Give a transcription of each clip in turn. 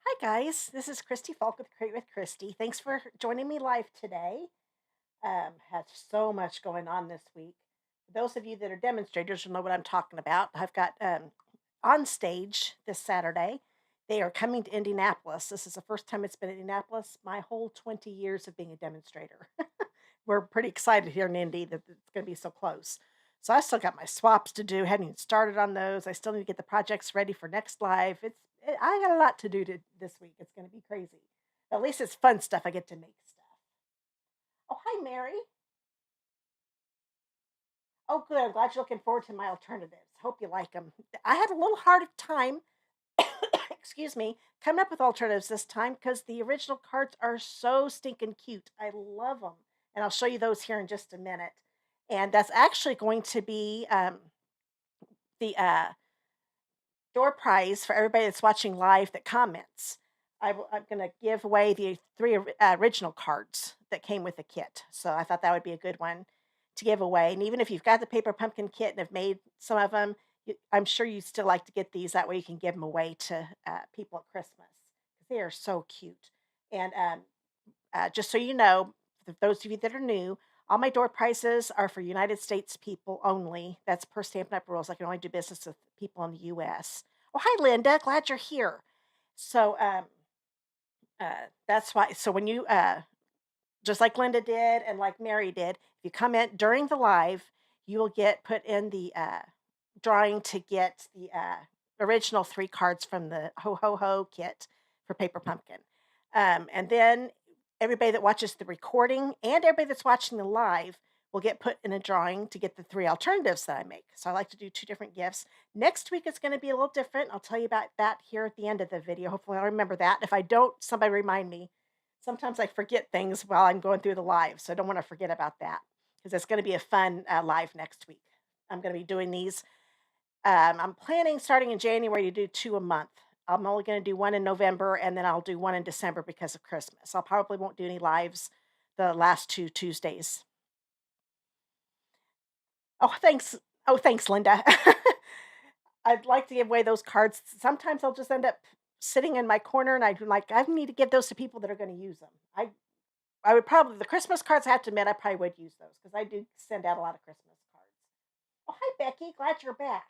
Hi, guys. This is Christy Fulk with Create with Christy. Thanks for joining me live today. Had so much going on this week. Those of you that are demonstrators will know what I'm talking about. I've got on stage this Saturday. They are coming to Indianapolis. This is the first time it's been in Indianapolis. My whole 20 years of being a demonstrator. We're pretty excited here in Indy that it's going to be so close. So I still got my swaps to do. Hadn't even started on those. I still need to get the projects ready for next live. I got a lot to do this week. It's going to be crazy. At least it's fun stuff. I get to make stuff. Oh, hi, Mary. Oh, good. I'm glad you're looking forward to my alternatives. Hope you like them. I had a little hard time, excuse me, coming up with alternatives this time because the original cards are so stinking cute. I love them. And I'll show you those here in just a minute. And that's actually going to be the door prize for everybody that's watching live that comments. I'm going to give away the three original cards that came with the kit. So I thought that would be a good one to give away. And even if you've got the paper pumpkin kit and have made some of them, I'm sure you still like to get these. That way you can give them away to people at Christmas. They are so cute. And just so you know, for those of you that are new, all my door prizes are for United States people only. That's per Stampin' Up rules. I can only do business with people in the U.S. Oh, hi, Linda. Glad you're here. So that's why. So when you, just like Linda did and like Mary did, if you comment during the live, you will get put in the drawing to get the original three cards from the Ho Ho Ho kit for Paper Pumpkin. And then everybody that watches the recording and everybody that's watching the live will get put in a drawing to get the three alternatives that I make. So I like to do two different gifts. Next week it's going to be a little different. I'll tell you about that here at the end of the video. Hopefully I'll remember that. If I don't, somebody remind me. Sometimes I forget things while I'm going through the live, so I don't want to forget about that because it's going to be a fun live next week. I'm going to be doing these. I'm planning starting in January to do two a month. I'm only going to do one in November and then I'll do one in December because of Christmas. I probably won't do any lives the last two Tuesdays. Oh, thanks. Oh, thanks, Linda. I'd like to give away those cards. Sometimes I'll just end up sitting in my corner and I need to give those to people that are going to use them. I would probably the Christmas cards, I have to admit, I probably would use those because I do send out a lot of Christmas cards. Oh, hi, Becky. Glad you're back.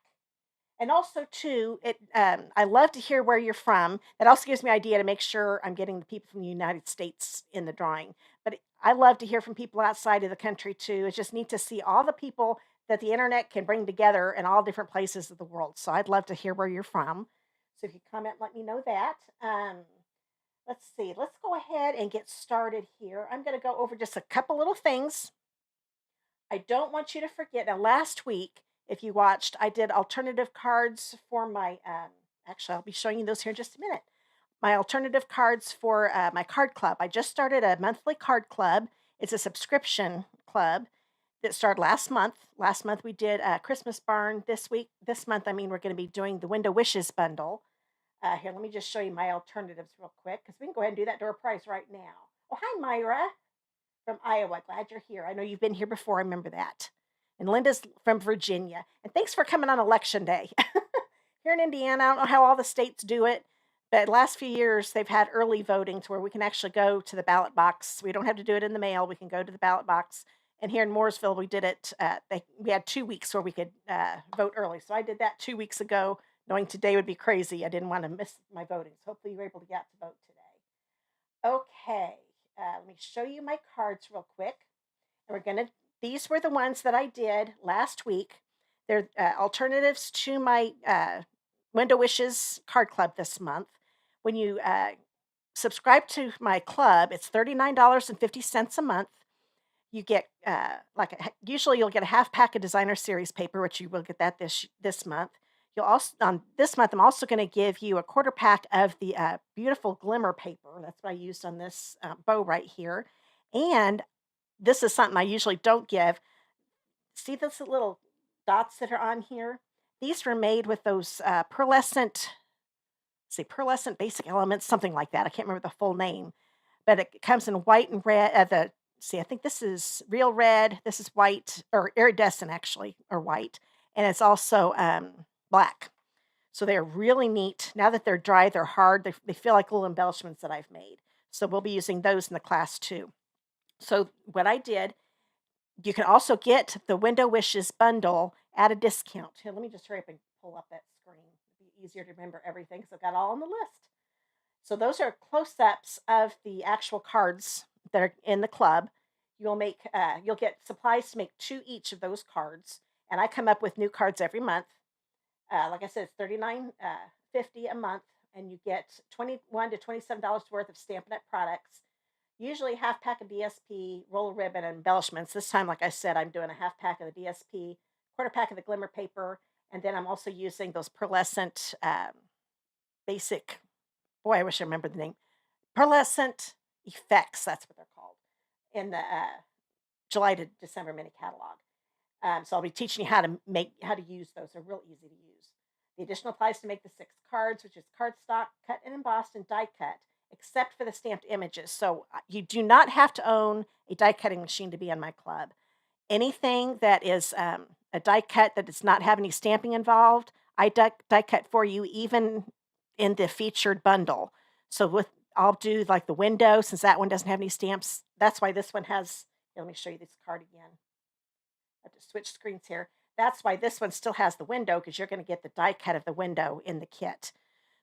And also, too, I love to hear where you're from. It also gives me an idea to make sure I'm getting the people from the United States in the drawing. But I love to hear from people outside of the country too. It's just neat to see all the people that the internet can bring together in all different places of the world. So I'd love to hear where you're from. So if you comment, let me know that. Let's see. Let's go ahead and get started here. I'm going to go over just a couple little things. I don't want you to forget. Now, last week, if you watched, I did alternative cards for my. Actually, I'll be showing you those here in just a minute. My alternative cards for my card club. I just started a monthly card club. It's a subscription club that started last month. Last month we did a Christmas Barn. This month, I mean, we're going to be doing the Window Wishes bundle. Here, let me just show you my alternatives real quick because we can go ahead and do that door prize right now. Oh, hi, Myra from Iowa. Glad you're here. I know you've been here before. I remember that. And Linda's from Virginia. And thanks for coming on election day. Here in Indiana, I don't know how all the states do it, but last few years they've had early voting to where we can actually go to the ballot box. We don't have to do it in the mail. We can go to the ballot box. And here in Mooresville, we did it. We had 2 weeks where we could vote early. So I did that 2 weeks ago, knowing today would be crazy. I didn't want to miss my voting. So hopefully you were able to get out to vote today. Okay, let me show you my cards real quick. And these were the ones that I did last week. They're alternatives to my Window Wishes card club this month. When you subscribe to my club, it's $39.50 a month. You get usually you'll get a half pack of designer series paper, which you will get that this month. You'll also this month I'm also going to give you a quarter pack of the beautiful glimmer paper. That's what I used on this bow right here. And this is something I usually don't give. See those little dots that are on here? These were made with those pearlescent basic elements, something like that. I can't remember the full name, but it comes in white and red. I think this is real red. This is white or iridescent, actually, or white, and it's also black. So they're really neat. Now that they're dry, they're hard. They feel like little embellishments that I've made. So we'll be using those in the class too. So what I did, you can also get the Window Wishes bundle at a discount. Here, let me just hurry up and pull up that screen. It'll be easier to remember everything because I've got all on the list. So those are close-ups of the actual cards that are in the club. You'll get supplies to make 2 each of those cards, and I come up with new cards every month. Like I said, it's $39.50 a month, and you get $21 to $27 worth of Stampin' Up products. Usually half pack of DSP, roll of ribbon, and embellishments. This time, like I said, I'm doing a half pack of the DSP, quarter pack of the glimmer paper, and then I'm also using those pearlescent basic. Boy, I wish I remembered the name. Pearlescent effects. That's what they're called in the July to December mini catalog. So I'll be teaching you how to use those. They're real easy to use. The additional applies to make the 6 cards, which is cardstock, cut and embossed, and die cut, except for the stamped images. So you do not have to own a die cutting machine to be in my club. Anything that is a die cut that does not have any stamping involved, I die cut for you, even in the featured bundle. So I'll do like the window, since that one doesn't have any stamps. That's why this one has. Let me show you this card again. I have to switch screens here. That's why this one still has the window, because you're going to get the die cut of the window in the kit.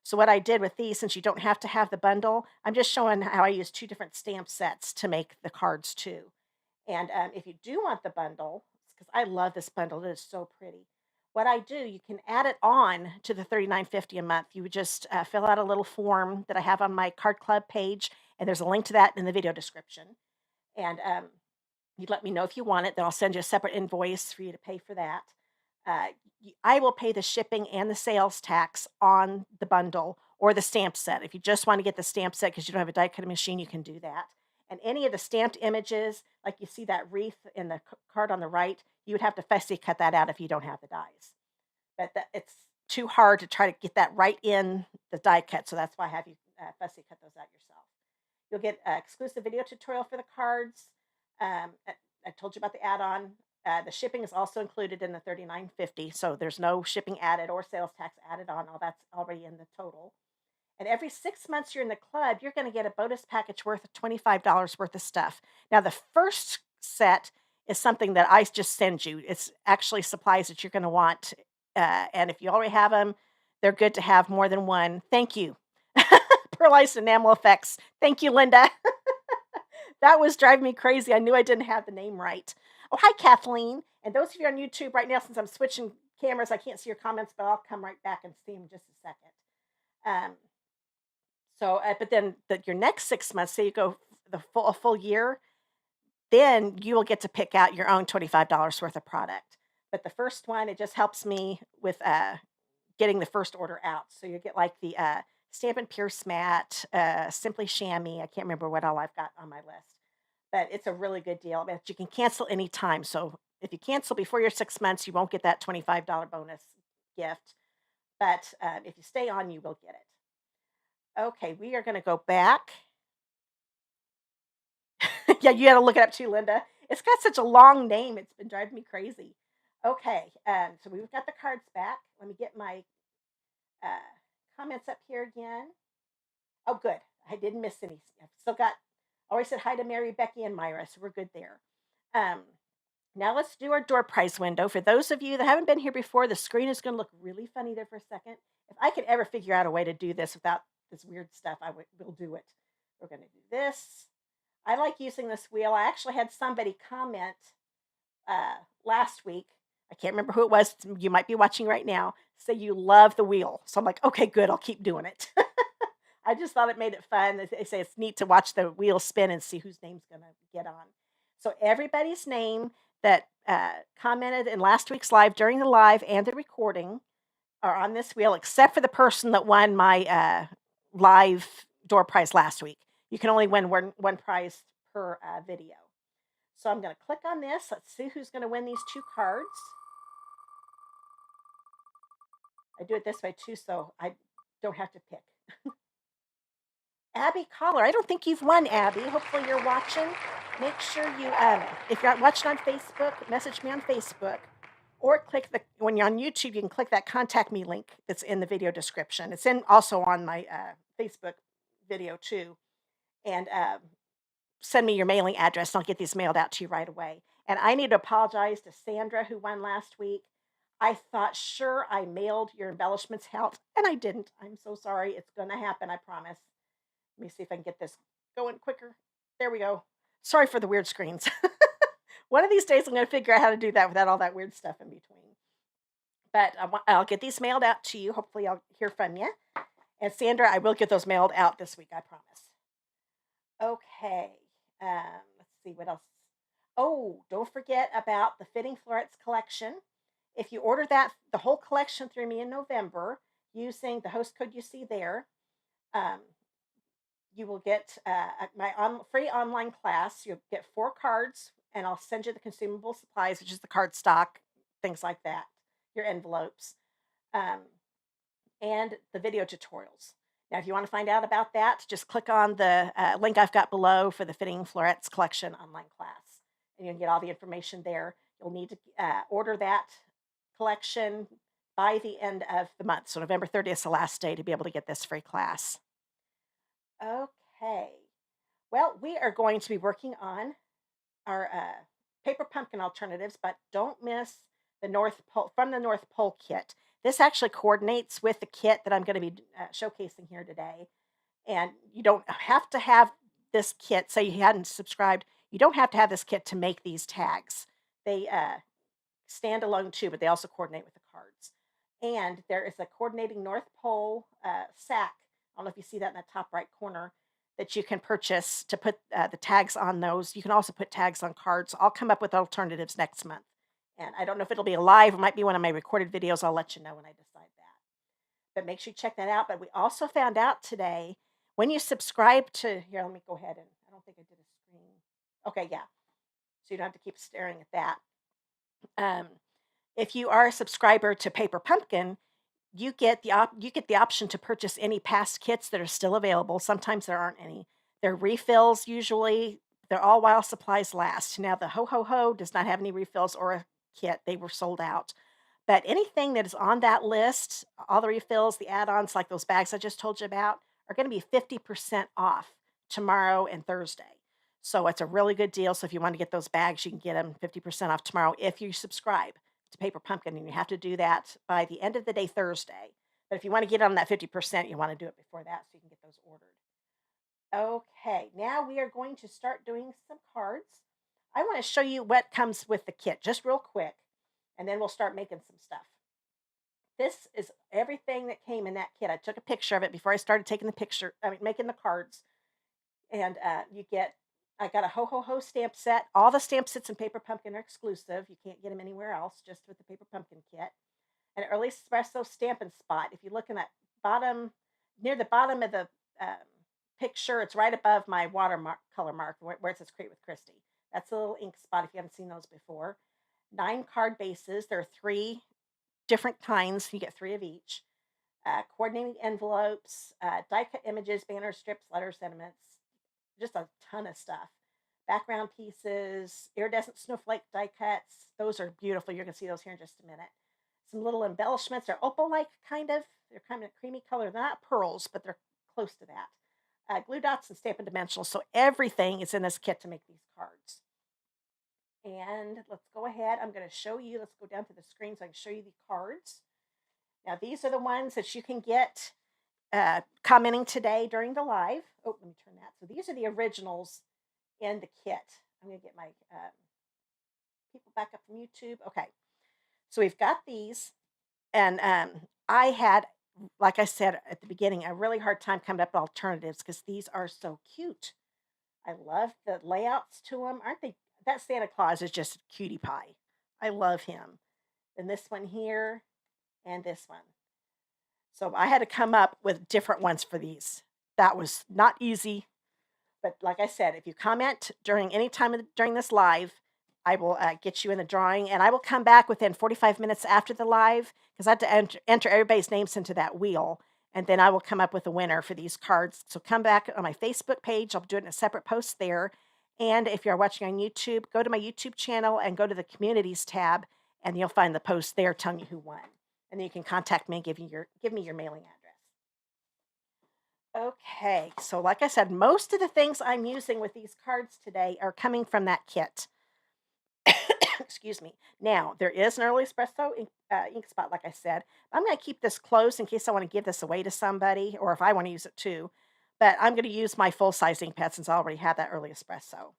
So what I did with these, since you don't have to have the bundle, I'm just showing how I use 2 different stamp sets to make the cards too. And if you do want the bundle, because I love this bundle, it is so pretty. What I do, you can add it on to the $39.50 a month. You would just fill out a little form that I have on my Card Club page, and there's a link to that in the video description. And you'd let me know if you want it. Then I'll send you a separate invoice for you to pay for that. I will pay the shipping and the sales tax on the bundle or the stamp set. If you just want to get the stamp set because you don't have a die cutting machine, you can do that. And any of the stamped images, like you see that wreath in the card on the right, you would have to fussy cut that out if you don't have the dies. But it's too hard to try to get that right in the die cut, so that's why I have you fussy cut those out yourself. You'll get an exclusive video tutorial for the cards. I told you about the add-on. The shipping is also included in the $39.50, so there's no shipping added or sales tax added on. All that's already in the total. And every 6 months you're in the club, you're going to get a bonus package worth of $25 worth of stuff. Now, the first set is something that I just send you. It's actually supplies that you're going to want. And if you already have them, they're good to have more than one. Thank you. Pearlized Enamel Effects. Thank you, Linda. That was driving me crazy. I knew I didn't have the name right. Oh, hi, Kathleen. And those of you on YouTube right now, since I'm switching cameras, I can't see your comments, but I'll come right back and see them in just a second. But then your next 6 months, say you go a full year, then you will get to pick out your own $25 worth of product. But the first one, it just helps me with getting the first order out. So you get like the Stampin' Pierce Mat, Simply Chamois. I can't remember what all I've got on my list. But it's a really good deal. But you can cancel anytime. So if you cancel before your 6 months, you won't get that $25 bonus gift. But if you stay on, you will get it. Okay, we are going to go back. Yeah, you got to look it up too, Linda. It's got such a long name. It's been driving me crazy. Okay, so we've got the cards back. Let me get my comments up here again. Oh, good. I didn't miss any. I've still got, always said hi to Mary, Becky, and Myra, so we're good there. Now let's do our door prize window. For those of you that haven't been here before, the screen is going to look really funny there for a second. If I could ever figure out a way to do this without this weird stuff, will do it. We're going to do this. I like using this wheel. I actually had somebody comment last week. I can't remember who it was. You might be watching right now. Say you love the wheel. So I'm like, okay, good. I'll keep doing it. I just thought it made it fun. They say it's neat to watch the wheel spin and see whose name's going to get on. So everybody's name that commented in last week's live, during the live and the recording, are on this wheel, except for the person that won my live door prize last week. You can only win one prize per video. So I'm going to click on this. Let's see who's going to win these 2 cards. I do it this way too, so I don't have to pick. Abby Collar. I don't think you've won, Abby. Hopefully you're watching. Make sure you, if you're watching on Facebook, message me on Facebook. or click the when you're on YouTube, you can click that contact me link that's in the video description. It's in also on my Facebook video too, and send me your mailing address, and I'll get these mailed out to you right away. And I need to apologize to Sandra who won last week. I thought sure I mailed your embellishments out, and I didn't. I'm so sorry. It's gonna happen. I promise. Let me see if I can get this going quicker. There we go. Sorry for the weird screens. One of these days, I'm going to figure out how to do that without all that weird stuff in between. But I'll get these mailed out to you. Hopefully, I'll hear from you. And Sandra, I will get those mailed out this week. I promise. Okay. Let's see what else. Oh, don't forget about the Fitting Florets collection. If you order the whole collection through me in November, using the host code you see there, um, you will get my free online class. You'll get 4 cards, and I'll send you the consumable supplies, which is the card stock, things like that, your envelopes, um, and the video tutorials. Now, if you want to find out about that, just click on the link I've got below for the Fitting Florets collection online class, and you can get all the information there. You'll need to order that collection by the end of the month. So November 30th is the last day to be able to get this free class. Okay. Well, we are going to be working on our paper pumpkin alternatives, but don't miss the North Pole from the North Pole kit. This actually coordinates with the kit that I'm going to be showcasing here today. And you don't have to have this kit. Say you hadn't subscribed, you don't have to have this kit to make these tags. They stand alone too, but they also coordinate with the cards. And there is a coordinating North Pole sack. I don't know if you see that in the top right corner that you can purchase to put the tags on those. You can also put tags on cards. I'll come up with alternatives next month. And I don't know if it'll be live. It might be one of my recorded videos. I'll let you know when I decide that. But make sure you check that out. But we also found out today when you subscribe to, here, let me go ahead and, I don't think I did a screen. Okay, yeah. So you don't have to keep staring at that. If you are a subscriber to Paper Pumpkin, you get the option to purchase any past kits that are still available. Sometimes there aren't any. They're refills usually. They're all while supplies last. Now the Ho Ho Ho does not have any refills or a kit. They were sold out. But anything that is on that list, all the refills, the add-ons like those bags I just told you about, are going to be 50% off tomorrow and Thursday. So it's a really good deal. So if you want to get those bags, you can get them 50% off tomorrow if you subscribe to Paper Pumpkin, and you have to do that by the end of the day Thursday. But if you want to get on that 50%, you want to do it before that so you can get those ordered. Okay, now we are going to start doing some cards. I want to show you what comes with the kit, just real quick, and then we'll start making some stuff. This is everything that came in that kit. I took a picture of it before I started making the cards. And I got a Ho Ho Ho stamp set. All the stamp sets in Paper Pumpkin are exclusive. You can't get them anywhere else, just with the Paper Pumpkin kit. An early espresso Stampin' Spot. If you look in that near the bottom of the picture, it's right above my color mark where it says Create with Christy. That's a little ink spot if you haven't seen those before. 9 card bases. There are 3 different kinds. You get 3 of each. Coordinating envelopes, die cut images, banner strips, letter sentiments, just a ton of stuff. Background pieces, iridescent snowflake die cuts. Those are beautiful. You're going to see those here in just a minute. Some little embellishments. They're opal-like, kind of. They're kind of a creamy color. They're not pearls, but they're close to that. Glue dots and Stampin' Dimensionals. So everything is in this kit to make these cards. And let's go ahead. I'm going to show you. Let's go down to the screen so I can show you the cards. Now, these are the ones that you can get commenting today during the live. Oh, let me turn that. So these are the originals in the kit. I'm going to get my people back up from YouTube. Okay. So we've got these. And I had, like I said at the beginning, a really hard time coming up with alternatives because these are so cute. I love the layouts to them. Aren't they? That Santa Claus is just a cutie pie. I love him. And this one here and this one. So I had to come up with different ones for these. That was not easy. But like I said, if you comment during any time during this live, I will get you in the drawing. And I will come back within 45 minutes after the live because I have to enter everybody's names into that wheel. And then I will come up with a winner for these cards. So come back on my Facebook page. I'll do it in a separate post there. And if you're watching on YouTube, go to my YouTube channel and go to the Communities tab. and you'll find the post there telling you who won. And then you can contact me and give me your mailing address. Okay, so like I said, most of the things I'm using with these cards today are coming from that kit. Excuse me. Now, there is an early espresso ink spot, like I said. I'm going to keep this closed in case I want to give this away to somebody or if I want to use it too. But I'm going to use my full-size ink pad since I already have that early espresso.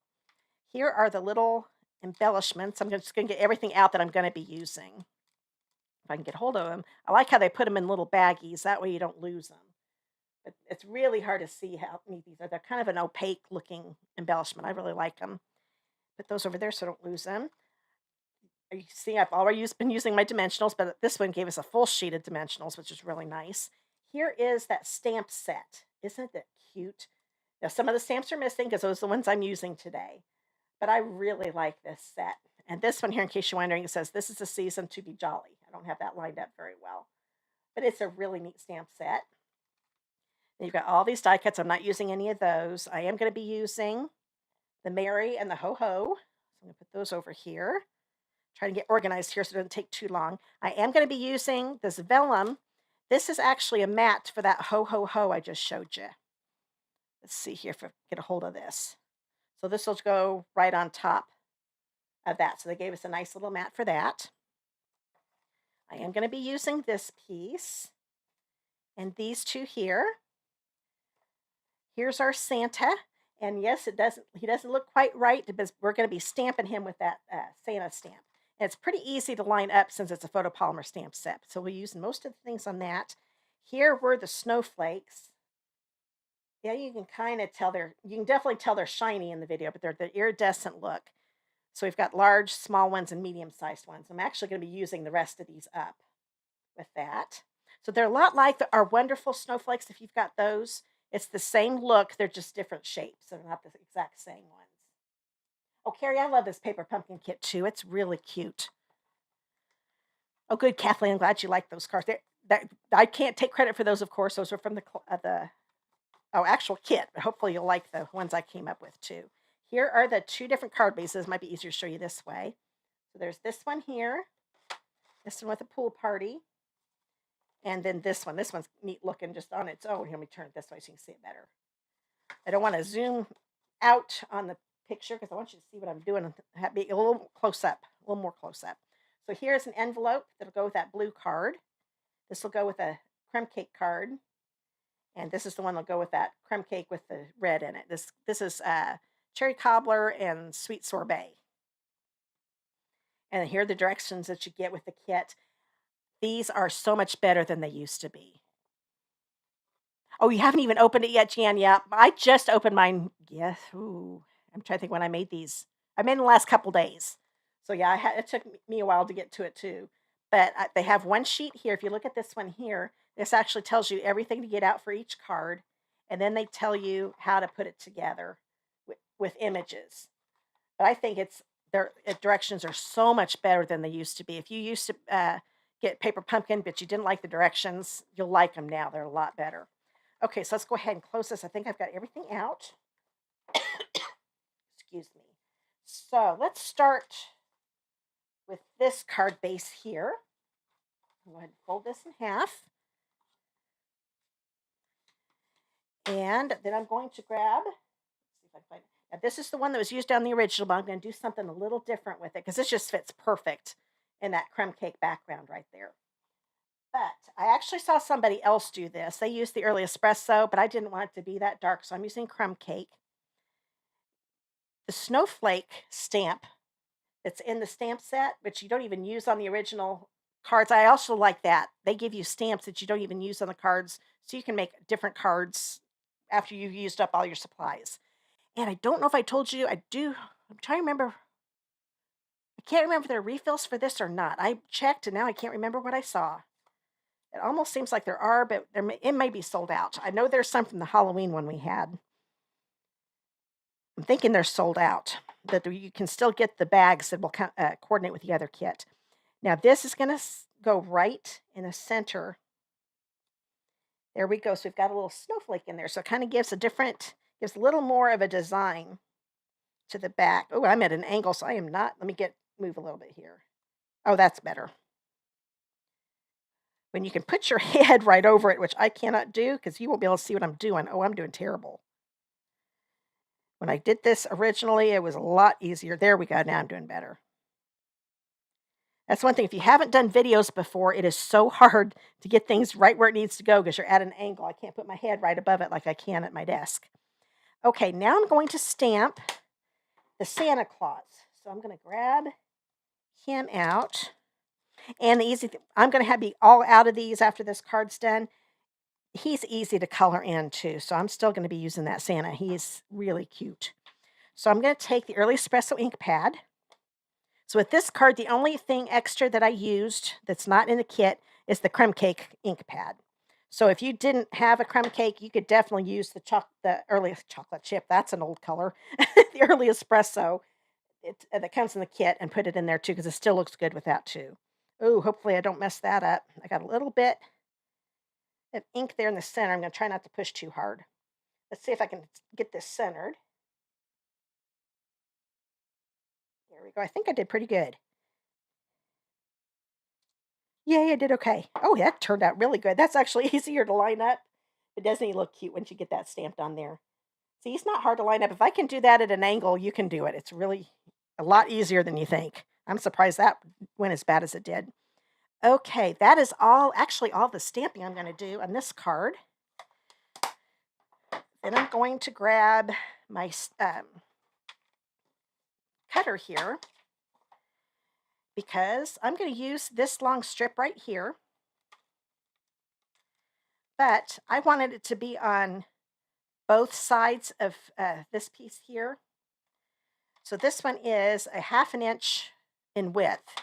Here are the little embellishments. I'm just going to get everything out that I'm going to be using. If I can get hold of them. I like how they put them in little baggies. That way you don't lose them. But it's really hard to see how neat these are. They're kind of an opaque looking embellishment. I really like them. Put those over there so I don't lose them. You see, I've already been using my dimensionals, but this one gave us a full sheet of dimensionals, which is really nice. Here is that stamp set. Isn't that cute? Now, some of the stamps are missing because those are the ones I'm using today. But I really like this set. And this one here, in case you're wondering, it says, "This is the season to be jolly." I don't have that lined up very well. But it's a really neat stamp set. And you've got all these die cuts. I'm not using any of those. I am going to be using the Merry and the Ho Ho. So I'm going to put those over here. Try to get organized here so it doesn't take too long. I am going to be using this vellum. This is actually a mat for that Ho Ho Ho I just showed you. Let's see here if I get a hold of this. So this will go right on top of that. So they gave us a nice little mat for that. I am going to be using this piece and these two here. Here's our Santa. And yes, he doesn't look quite right because we're going to be stamping him with that Santa stamp. And it's pretty easy to line up since it's a photopolymer stamp set. So we'll use most of the things on that. Here were the snowflakes. Yeah, you can kind of tell you can definitely tell they're shiny in the video, but they're the iridescent look. So we've got large, small ones, and medium-sized ones. I'm actually going to be using the rest of these up with that. So they're a lot like our wonderful snowflakes if you've got those. It's the same look, they're just different shapes. They're not the exact same ones. Oh, Carrie, I love this paper pumpkin kit too. It's really cute. Oh, good, Kathleen. I'm glad you like those cards. I can't take credit for those, of course. Those are from the actual kit, but hopefully you'll like the ones I came up with too. Here are the two different card bases. Might be easier to show you this way. So there's this one here, this one with a pool party, and then this one. This one's neat looking just on its own. Here, let me turn it this way so you can see it better. I don't want to zoom out on the picture because I want you to see what I'm doing. Be a little close up, a little more close up. So here's an envelope that'll go with that blue card. This will go with a crumb cake card. And this is the one that'll go with that crumb cake with the red in it. This is cherry cobbler and sweet sorbet. And here are the directions that you get with the kit. These are so much better than they used to be. Oh, you haven't even opened it yet, Jan? Yeah, I just opened mine. Yes. Ooh, I'm trying to think when I made these. I made in the last couple days. So yeah, it took me a while to get to it too. But they have one sheet here. If you look at this one here, this actually tells you everything to get out for each card. And then they tell you how to put it together with images. But I think their directions are so much better than they used to be. If you used to get paper pumpkin, but you didn't like the directions, you'll like them now. They're a lot better. Okay, so let's go ahead and close this. I think I've got everything out. Excuse me. So let's start with this card base here. Go ahead and fold this in half. And then I'm going to grab, let's see if I can find it. Now, this is the one that was used on the original, but I'm going to do something a little different with it because this just fits perfect in that crumb cake background right there. But I actually saw somebody else do this. They used the early espresso, but I didn't want it to be that dark, so I'm using crumb cake. The snowflake stamp that's in the stamp set, which you don't even use on the original cards. I also like that. They give you stamps that you don't even use on the cards, so you can make different cards after you've used up all your supplies. And I don't know if I told you, I'm trying to remember. I can't remember if there are refills for this or not. I checked, and now I can't remember what I saw. It almost seems like there are, but it may be sold out. I know there's some from the Halloween one we had. I'm thinking they're sold out, but you can still get the bags that will coordinate with the other kit. Now, this is going to go right in the center. There we go. So we've got a little snowflake in there. So it kind of gives a little more of a design to the back. Oh, I'm at an angle, so I am not. Let me move a little bit here. Oh, that's better. When you can put your head right over it, which I cannot do because you won't be able to see what I'm doing. Oh, I'm doing terrible. When I did this originally, it was a lot easier. There we go. Now I'm doing better. That's one thing. If you haven't done videos before, it is so hard to get things right where it needs to go because you're at an angle. I can't put my head right above it like I can at my desk. Okay, now I'm going to stamp the Santa Claus. So I'm going to grab him out. And the easy thing, I'm going to have be all out of these after this card's done. He's easy to color in too, so I'm still going to be using that Santa. He's really cute. So I'm going to take the Early Espresso ink pad. So with this card, the only thing extra that I used that's not in the kit is the crumb cake ink pad. So if you didn't have a crumb cake, you could definitely use the early chocolate chip. That's an old color. The Early Espresso that comes in the kit, and put it in there too because it still looks good with that too. Oh, hopefully I don't mess that up. I got a little bit of ink there in the center. I'm going to try not to push too hard. Let's see if I can get this centered. There we go. I think I did pretty good. Yay, I did okay. Oh, that turned out really good. That's actually easier to line up. But doesn't he look cute once you get that stamped on there? See, it's not hard to line up. If I can do that at an angle, you can do it. It's really a lot easier than you think. I'm surprised that went as bad as it did. Okay, that is actually all the stamping I'm going to do on this card. Then I'm going to grab my cutter here because I'm going to use this long strip right here. But I wanted it to be on both sides of this piece here. So this one is a 1/2 inch in width.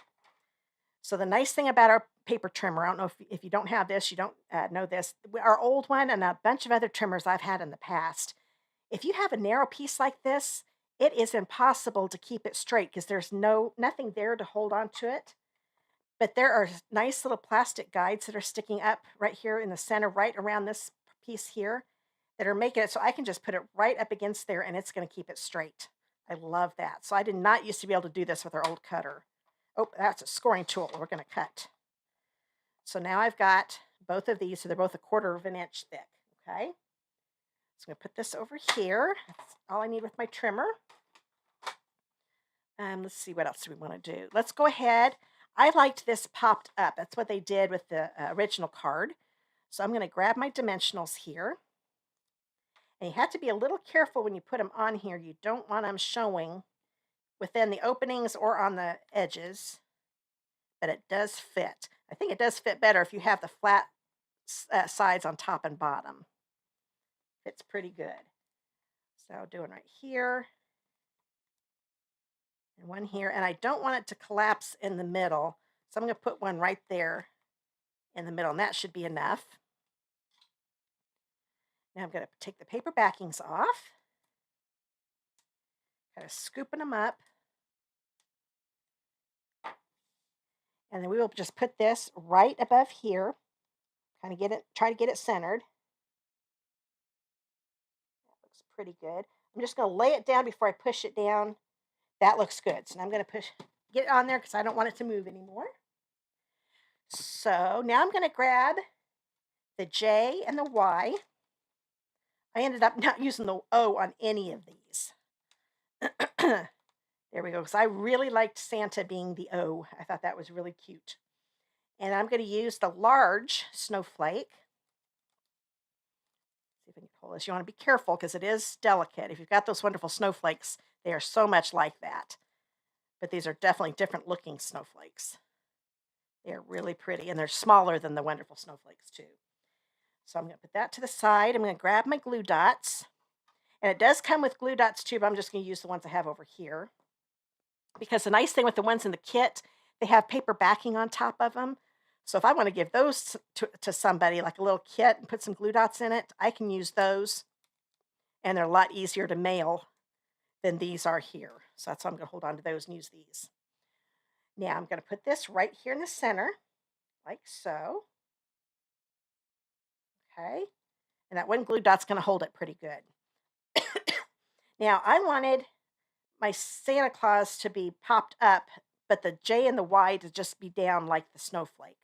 So the nice thing about our paper trimmer, I don't know if you don't have this, you don't know this, our old one and a bunch of other trimmers I've had in the past, if you have a narrow piece like this, it is impossible to keep it straight because there's nothing there to hold on to it. But there are nice little plastic guides that are sticking up right here in the center, right around this piece here, that are making it so I can just put it right up against there and it's going to keep it straight. I love that. So I did not used to be able to do this with our old cutter. Oh, that's a scoring tool. We're going to cut. So now I've got both of these. So they're both 1/4 inch thick. Okay. So I'm going to put this over here. That's all I need with my trimmer. Let's see, what else do we want to do? Let's go ahead. I liked this popped up. That's what they did with the original card. So I'm going to grab my dimensionals here. And you have to be a little careful when you put them on here. You don't want them showing within the openings or on the edges, but it does fit. I think it does fit better if you have the flat sides on top and bottom. Fits pretty good. So doing right here and one here. And I don't want it to collapse in the middle. So I'm going to put one right there in the middle, and that should be enough. Now I'm going to take the paper backings off. Kind of scooping them up. And then we will just put this right above here. Kind of try to get it centered. That looks pretty good. I'm just going to lay it down before I push it down. That looks good. So now I'm going to get it on there because I don't want it to move anymore. So now I'm going to grab the J and the Y. I ended up not using the O on any of these. There we go. Because I really liked Santa being the O. I thought that was really cute. And I'm going to use the large snowflake. See if I can pull this. You want to be careful because it is delicate. If you've got those wonderful snowflakes, they are so much like that. But these are definitely different looking snowflakes. They're really pretty, and they're smaller than the wonderful snowflakes too. So I'm going to put that to the side. I'm going to grab my glue dots. And it does come with glue dots too, but I'm just going to use the ones I have over here. Because the nice thing with the ones in the kit, they have paper backing on top of them. So if I want to give those to somebody, like a little kit, and put some glue dots in it, I can use those. And they're a lot easier to mail than these are here. So that's why I'm going to hold on to those and use these. Now I'm going to put this right here in the center, like so. Okay. And that one glue dot's going to hold it pretty good. Now I wanted my Santa Claus to be popped up but the J and the Y to just be down like the snowflake.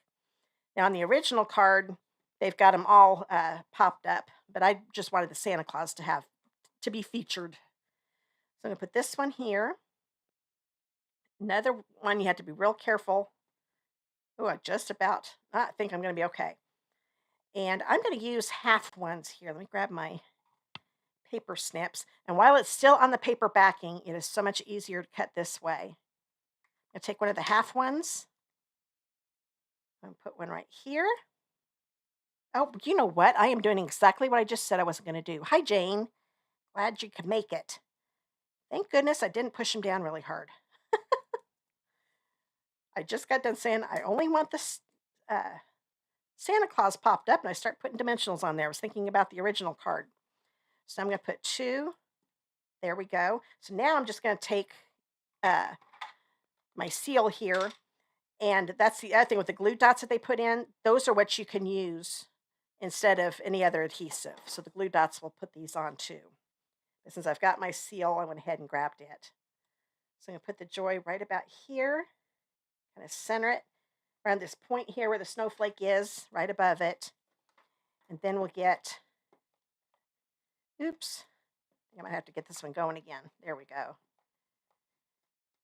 Now on the original card, they've got them all popped up, but I just wanted the Santa Claus to be featured. So I'm gonna put this one here. Another one you have to be real careful. Oh, I think I'm gonna be okay. And I'm gonna use half ones here. Let me grab my paper snips. And while it's still on the paper backing, it is so much easier to cut this way. I'll take one of the half ones and put one right here. Oh, you know what? I am doing exactly what I just said I wasn't going to do. Hi, Jane. Glad you could make it. Thank goodness I didn't push him down really hard. I just got done saying I only want this Santa Claus popped up and I start putting dimensionals on there. I was thinking about the original card. So I'm going to put 2. There we go. So now I'm just going to take my seal here. And that's the other thing with the glue dots that they put in. Those are what you can use instead of any other adhesive. So the glue dots will put these on too. But since I've got my seal, I went ahead and grabbed it. So I'm going to put the joy right about here. Kind of center it around this point here where the snowflake is, right above it. And then we'll get, oops, I might have to get this one going again. There we go.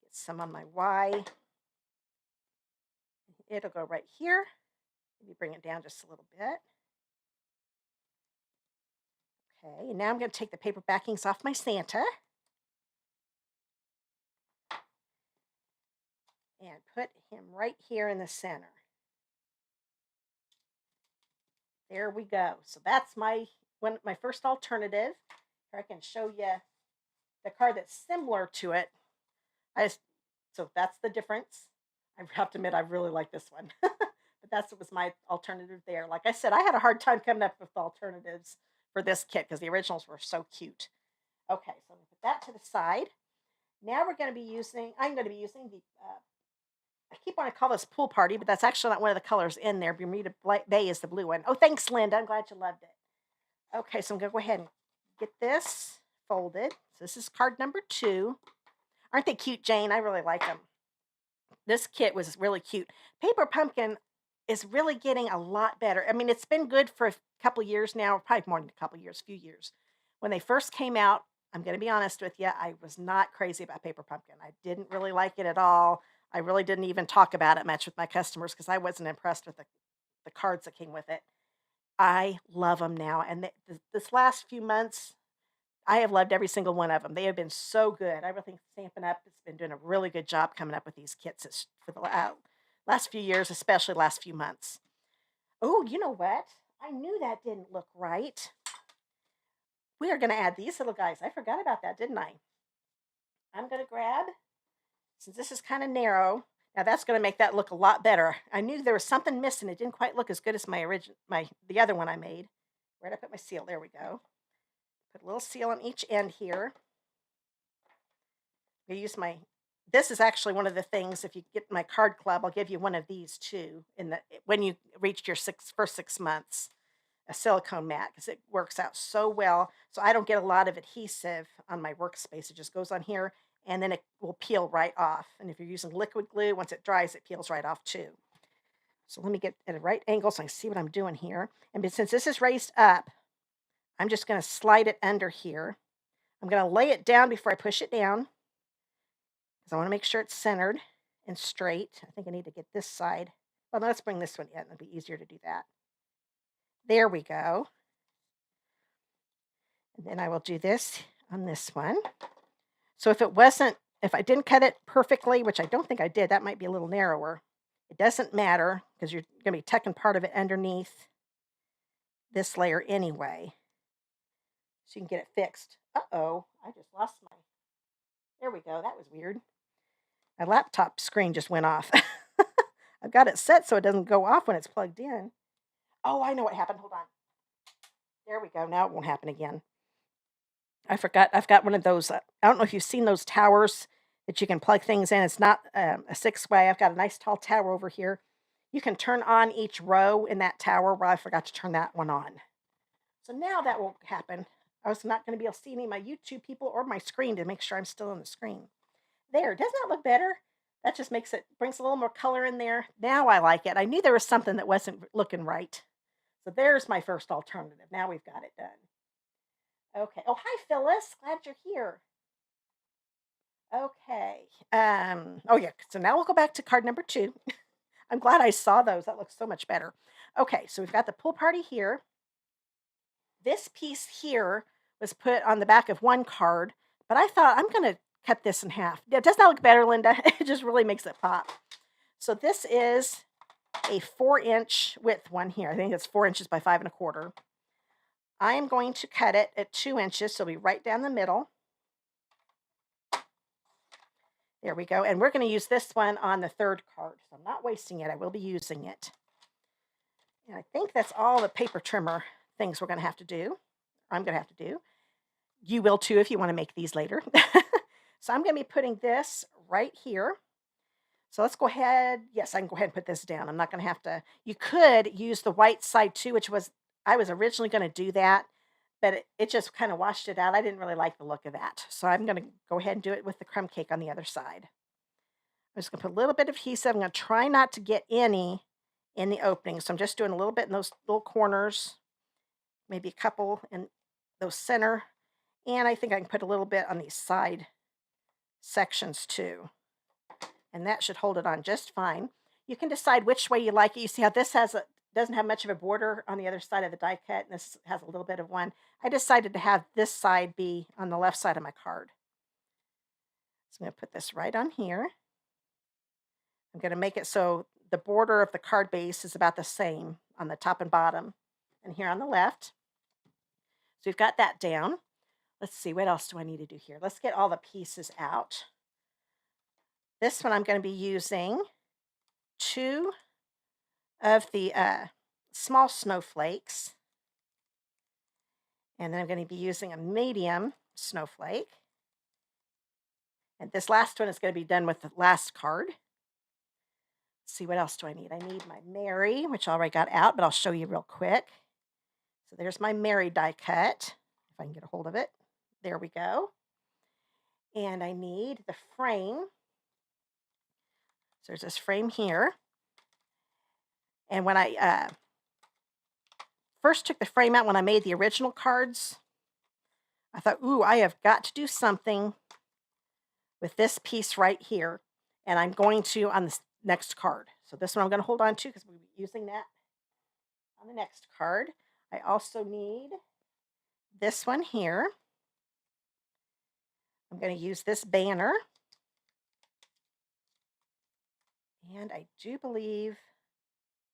Get some on my Y. It'll go right here. Maybe bring it down just a little bit. Okay, and now I'm going to take the paper backings off my Santa. And put him right here in the center. There we go. So that's my first alternative. I can show you the card that's similar to it. So that's the difference. I have to admit, I really like this one. But was my alternative there. Like I said, I had a hard time coming up with alternatives for this kit because the originals were so cute. Okay, so I'm going to put that to the side. Now I'm going to be using the, I keep wanting to call this Pool Party, but that's actually not one of the colors in there. Bermuda Bay is the blue one. Oh, thanks, Linda. I'm glad you loved it. Okay, so I'm going to go ahead and get this folded. So this is card number 2. Aren't they cute, Jane? I really like them. This kit was really cute. Paper Pumpkin is really getting a lot better. I mean, it's been good for a couple years now, probably more than a couple years, few years. When they first came out, I'm going to be honest with you, I was not crazy about Paper Pumpkin. I didn't really like it at all. I really didn't even talk about it much with my customers because I wasn't impressed with the cards that came with it. I love them now. And this last few months, I have loved every single one of them. They have been so good. I really think Stampin' Up has been doing a really good job coming up with these kits for the last few years, especially last few months. Oh, you know what? I knew that didn't look right. We are going to add these little guys. I forgot about that, didn't I? I'm going to grab, since this is kind of narrow, now that's going to make that look a lot better. I knew there was something missing. It didn't quite look as good as the other one I made. Where'd I put my seal? There we go. Put a little seal on each end here. I use this is actually one of the things, if you get my card club, I'll give you one of these too when you reach your first 6 months, a silicone mat, because it works out so well. So I don't get a lot of adhesive on my workspace. It just goes on here and then it will peel right off. And if you're using liquid glue, once it dries, it peels right off too. So let me get at a right angle so I can see what I'm doing here. And since this is raised up, I'm just going to slide it under here. I'm going to lay it down before I push it down because I want to make sure it's centered and straight. I think I need to get this side. Well, let's bring this one in. It'll be easier to do that. There we go. And then I will do this on this one. So if I didn't cut it perfectly, which I don't think I did, that might be a little narrower. It doesn't matter because you're going to be tucking part of it underneath this layer anyway. So you can get it fixed. Uh-oh, I just lost there we go. That was weird. My laptop screen just went off. I've got it set so it doesn't go off when it's plugged in. Oh, I know what happened. Hold on. There we go. Now it won't happen again. I forgot. I've got one of those. I don't know if you've seen those towers that you can plug things in. It's not a 6-way. I've got a nice tall tower over here. You can turn on each row in that tower. Well, I forgot to turn that one on. So now that won't happen. I was not going to be able to see any of my YouTube people or my screen to make sure I'm still on the screen. There. Doesn't that look better? That just makes it brings a little more color in there. Now I like it. I knew there was something that wasn't looking right. So there's my first alternative. Now we've got it done. Okay. Oh, hi, Phyllis. Glad you're here. Okay. Oh yeah. So now we'll go back to card number 2. I'm glad I saw those. That looks so much better. Okay, so we've got the pool party here. This piece here was put on the back of one card, but I thought I'm going to cut this in half. Yeah, doesn't that look better, Linda? It just really makes it pop. So this is a 4-inch width one here. I think it's 4 inches by 5 1/4. I am going to cut it at 2 inches, so it'll be right down the middle. There we go. And we're going to use this one on the 3rd card. So I'm not wasting it. I will be using it. And I think that's all the paper trimmer things we're going to have to do. I'm going to have to do. You will too if you want to make these later. So I'm going to be putting this right here. So let's go ahead. Yes, I can go ahead and put this down. I'm not going to have to. You could use the white side too, which was, I was originally going to do that, but it just kind of washed it out. I didn't really like the look of that. So I'm going to go ahead and do it with the crumb cake on the other side. I'm just going to put a little bit of adhesive. I'm going to try not to get any in the opening. So I'm just doing a little bit in those little corners, maybe a couple in those center. And I think I can put a little bit on these side sections too. And that should hold it on just fine. You can decide which way you like it. You see how this doesn't have much of a border on the other side of the die cut, and this has a little bit of one. I decided to have this side be on the left side of my card. So I'm going to put this right on here. I'm going to make it so the border of the card base is about the same on the top and bottom, and here on the left. So we've got that down. Let's see, what else do I need to do here? Let's get all the pieces out. This one I'm going to be using 2 of the small snowflakes. And then I'm going to be using a medium snowflake. And this last one is going to be done with the last card. Let's see, what else do I need? I need my Mary, which I already got out, but I'll show you real quick. So there's my Mary die cut, if I can get a hold of it. There we go. And I need the frame. So there's this frame here. And when I first took the frame out when I made the original cards, I thought, ooh, I have got to do something with this piece right here. And I'm going to on this next card. So this one I'm going to hold on to because we'll be using that on the next card. I also need this one here. I'm going to use this banner. And I do believe,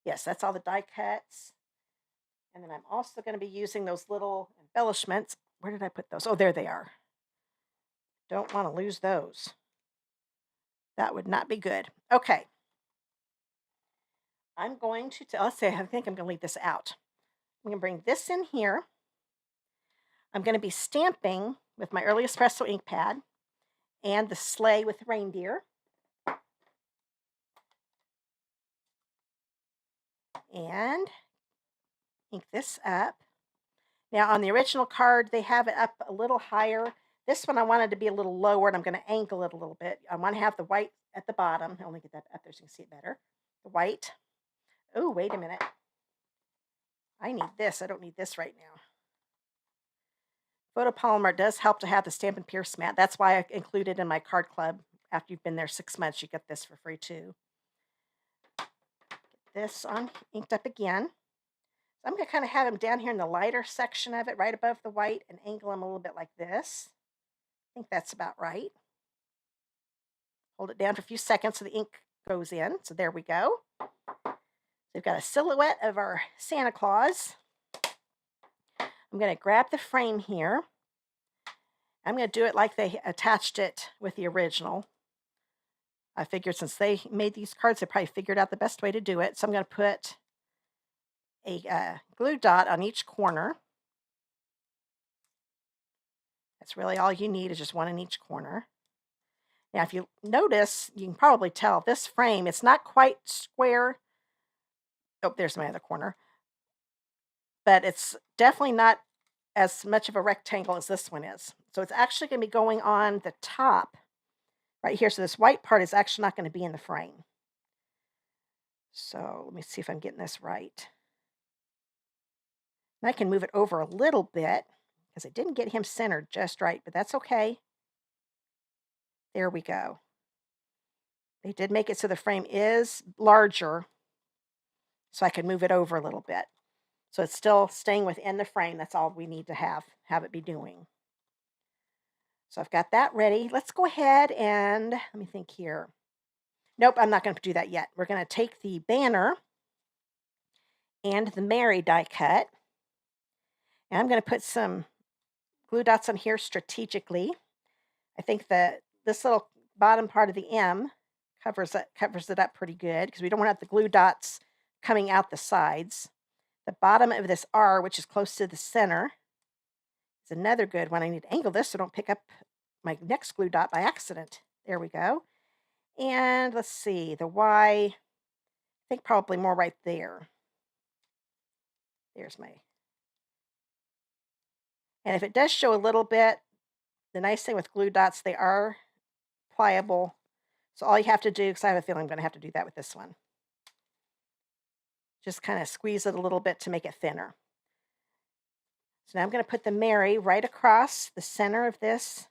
yes, that's all the die cuts. And then I'm also going to be using those little embellishments. Where did I put those? Oh, there they are. Don't want to lose those. That would not be good. Okay. I'm going to, let's say, I think I'm going to leave this out. I'm going to bring this in here. I'm going to be stamping with my early espresso ink pad and the sleigh with reindeer. And ink this up. Now on the original card, they have it up a little higher. This one I wanted to be a little lower, and I'm going to angle it a little bit. I want to have the white at the bottom. I'll only get that up there so you can see it better. The white. Oh, wait a minute. I need this. I don't need this right now. Photopolymer does help to have the Stampin' Pierce mat. That's why I included in my card club. After you've been there 6 months, you get this for free too. Get this on inked up again. So I'm going to kind of have them down here in the lighter section of it, right above the white, and angle them a little bit like this. I think that's about right. Hold it down for a few seconds so the ink goes in. So there we go. So we've got a silhouette of our Santa Claus. I'm going to grab the frame here. I'm going to do it like they attached it with the original. I figured since they made these cards, they probably figured out the best way to do it. So I'm going to put a glue dot on each corner. That's really all you need, is just one in each corner. Now, if you notice, you can probably tell this frame, it's not quite square. Oh, there's my other corner. But it's definitely not as much of a rectangle as this one is. So it's actually going to be going on the top right here. So this white part is actually not going to be in the frame. So let me see if I'm getting this right. And I can move it over a little bit because I didn't get him centered just right, but that's okay. There we go. They did make it so the frame is larger, so I can move it over a little bit. So it's still staying within the frame. That's all we need to have it be doing. So I've got that ready. Let's go ahead and let me think here. Nope, I'm not going to do that yet. We're going to take the banner and the Mary die cut, and I'm going to put some glue dots on here strategically. I think that this little bottom part of the M covers it up pretty good because we don't want to have the glue dots coming out the sides. The bottom of this R, which is close to the center, is another good one. I need to angle this so I don't pick up my next glue dot by accident. There we go. And let's see, the Y, I think probably more right there. There's my, and if it does show a little bit, the nice thing with glue dots, they are pliable. So all you have to do, because I have a feeling I'm going to have to do that with this one, just kind of squeeze it a little bit to make it thinner. So now I'm going to put the Mary right across the center of this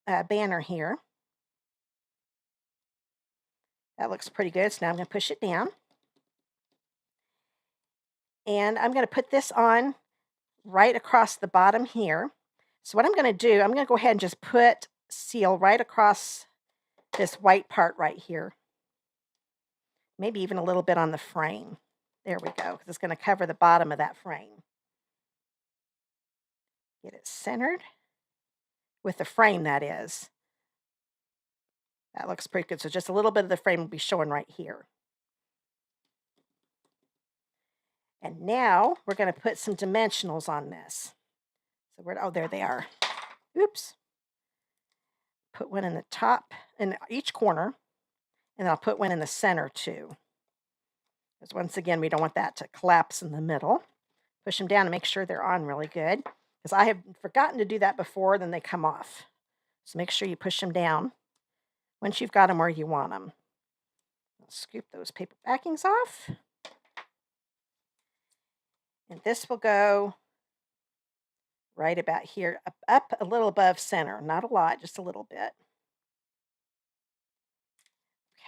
banner here. That looks pretty good. So now I'm going to push it down. And I'm going to put this on right across the bottom here. So what I'm going to do, I'm going to go ahead and just put seal right across this white part right here. Maybe even a little bit on the frame. There we go, because it's going to cover the bottom of that frame. Get it centered with the frame, that is. That looks pretty good. So just a little bit of the frame will be showing right here. And now we're going to put some dimensionals on this. So oh, there they are. Oops. Put one in the top, in each corner, and I'll put one in the center too. Because once again, we don't want that to collapse in the middle. Push them down and make sure they're on really good. Because I have forgotten to do that before, then they come off. So make sure you push them down once you've got them where you want them. I'll scoop those paper backings off. And this will go right about here, up a little above center. Not a lot, just a little bit.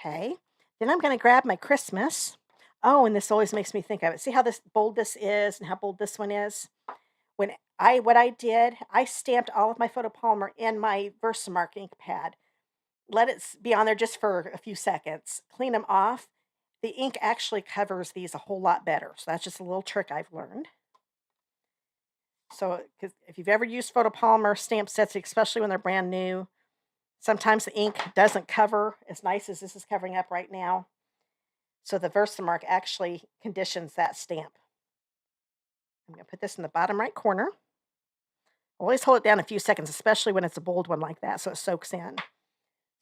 Okay. Then I'm going to grab my Christmas. Oh, and this always makes me think of it. See how bold this is and how bold this one is? What I did, I stamped all of my photopolymer in my Versamark ink pad. Let it be on there just for a few seconds. Clean them off. The ink actually covers these a whole lot better. So that's just a little trick I've learned. So if you've ever used photopolymer stamp sets, especially when they're brand new, sometimes the ink doesn't cover as nice as this is covering up right now. So the Versamark actually conditions that stamp. I'm going to put this in the bottom right corner. Always hold it down a few seconds, especially when it's a bold one like that, so it soaks in.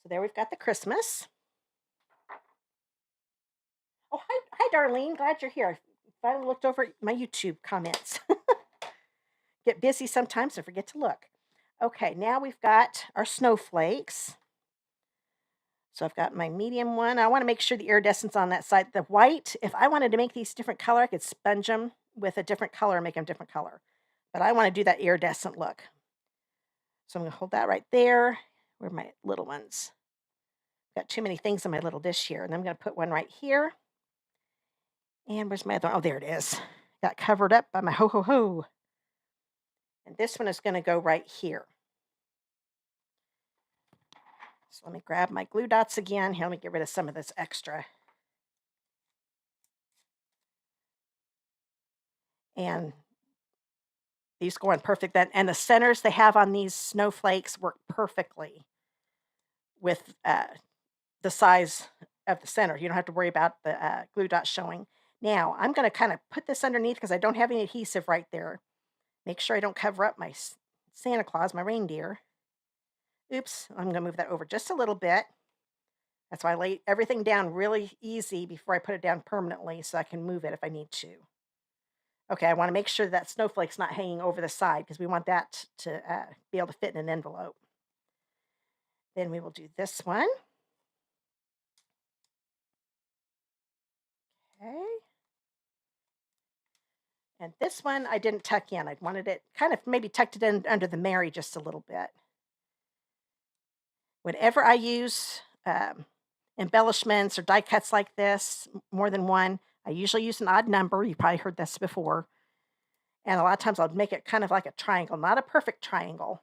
So there we've got the Christmas. Oh, hi, Darlene. Glad you're here. I finally looked over my YouTube comments. Get busy sometimes and forget to look. Okay, now we've got our snowflakes. So I've got my medium one. I want to make sure the iridescence on that side. The white, if I wanted to make these different color, I could sponge them with a different color and make them different color. But I want to do that iridescent look. So I'm going to hold that right there. Where are my little ones? Got too many things in my little dish here. And I'm going to put one right here. And where's my other one? Oh, there it is. Got covered up by my ho-ho-ho. And this one is going to go right here. So let me grab my glue dots again. Here, let me get rid of some of this extra. And these go on perfect. And the centers they have on these snowflakes work perfectly with the size of the center. You don't have to worry about the glue dots showing. Now, I'm going to kind of put this underneath because I don't have any adhesive right there. Make sure I don't cover up my Santa Claus, my reindeer. Oops, I'm going to move that over just a little bit. That's why I lay everything down really easy before I put it down permanently so I can move it if I need to. Okay, I want to make sure that snowflake's not hanging over the side because we want that to be able to fit in an envelope. Then we will do this one. Okay. And this one I didn't tuck in. I wanted it kind of maybe tucked it in under the Mary just a little bit. Whenever I use embellishments or die cuts like this, more than one, I usually use an odd number. You probably heard this before. And a lot of times I'll make it kind of like a triangle, not a perfect triangle,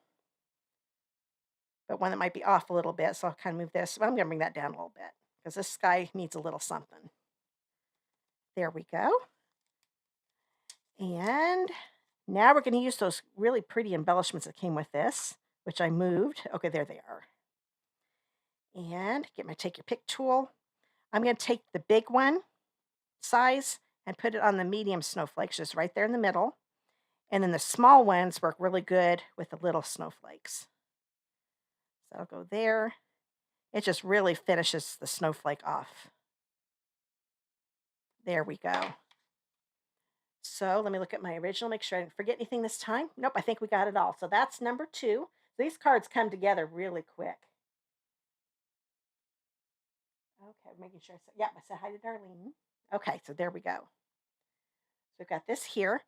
but one that might be off a little bit. So I'll kind of move this. Well, I'm going to bring that down a little bit because this guy needs a little something. There we go. And now we're going to use those really pretty embellishments that came with this, which I moved. Okay, there they are. And take your pick tool. I'm going to take the big one size and put it on the medium snowflakes, just right there in the middle. And then the small ones work really good with the little snowflakes. So I'll go there. It just really finishes the snowflake off. There we go. So let me look at my original, make sure I didn't forget anything this time. Nope, I think we got it all. So that's number 2. These cards come together really quick. Okay, making sure I said hi to Darlene. Okay, so there we go. So we've got this here.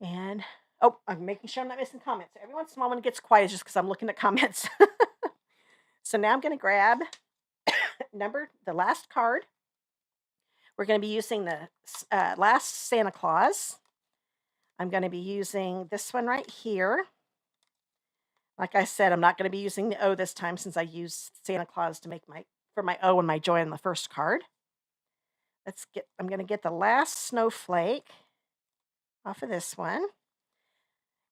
And, oh, I'm making sure I'm not missing comments. So every once in a while when it gets quiet, it's just because I'm looking at comments. So now I'm going to grab the last card. We're going to be using the last Santa Claus. I'm going to be using this one right here. Like I said, I'm not going to be using the O this time since I used Santa Claus to make for my O and my joy on the first card. I'm going to get the last snowflake off of this one.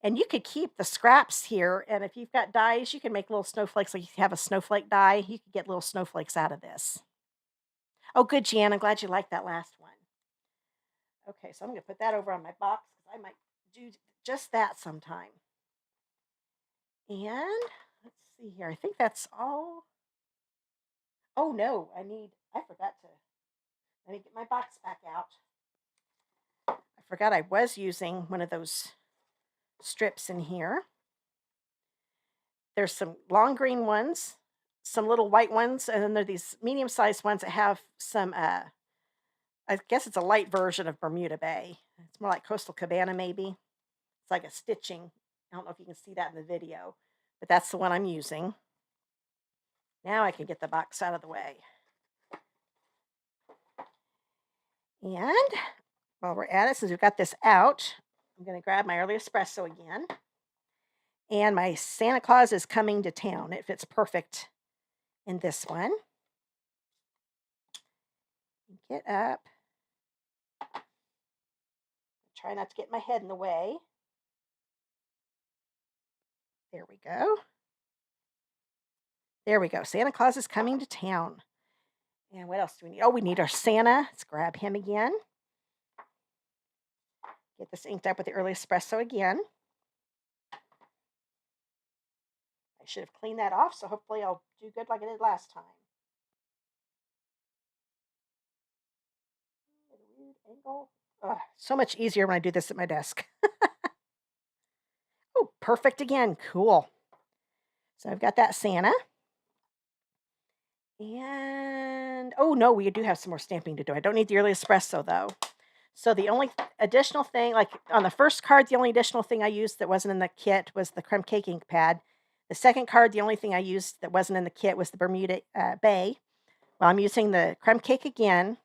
And you could keep the scraps here. And if you've got dies, you can make little snowflakes. Like if you have a snowflake die, you could get little snowflakes out of this. Oh, good, Jan. I'm glad you liked that last one. Okay, so I'm going to put that over on my box because I might do just that sometime. And let's see here. I think that's all. Oh, no. I forgot to. Let me get my box back out. I forgot I was using one of those strips in here. There's some long green ones, some little white ones, and then there are these medium-sized ones that have some, I guess it's a light version of Bermuda Bay. It's more like Coastal Cabana, maybe. It's like a stitching. I don't know if you can see that in the video, but that's the one I'm using. Now I can get the box out of the way. And while we're at it, since we've got this out, I'm going to grab my early espresso again. And my Santa Claus is coming to town. It fits perfect in this one. Get up. Try not to get my head in the way. There we go. There we go. Santa Claus is coming to town. And what else do we need? Oh, we need our Santa. Let's grab him again. Get this inked up with the early espresso again. I should have cleaned that off, so hopefully I'll do good like I did last time. Weird angle. Oh, so much easier when I do this at my desk. Oh, perfect again. Cool. So I've got that Santa. And, oh no, we do have some more stamping to do. I don't need the early espresso though. So the only additional thing, like on the first card, the only additional thing I used that wasn't in the kit was the creme cake ink pad. The second card, the only thing I used that wasn't in the kit was the Bermuda Bay. Well, I'm using the creme cake again.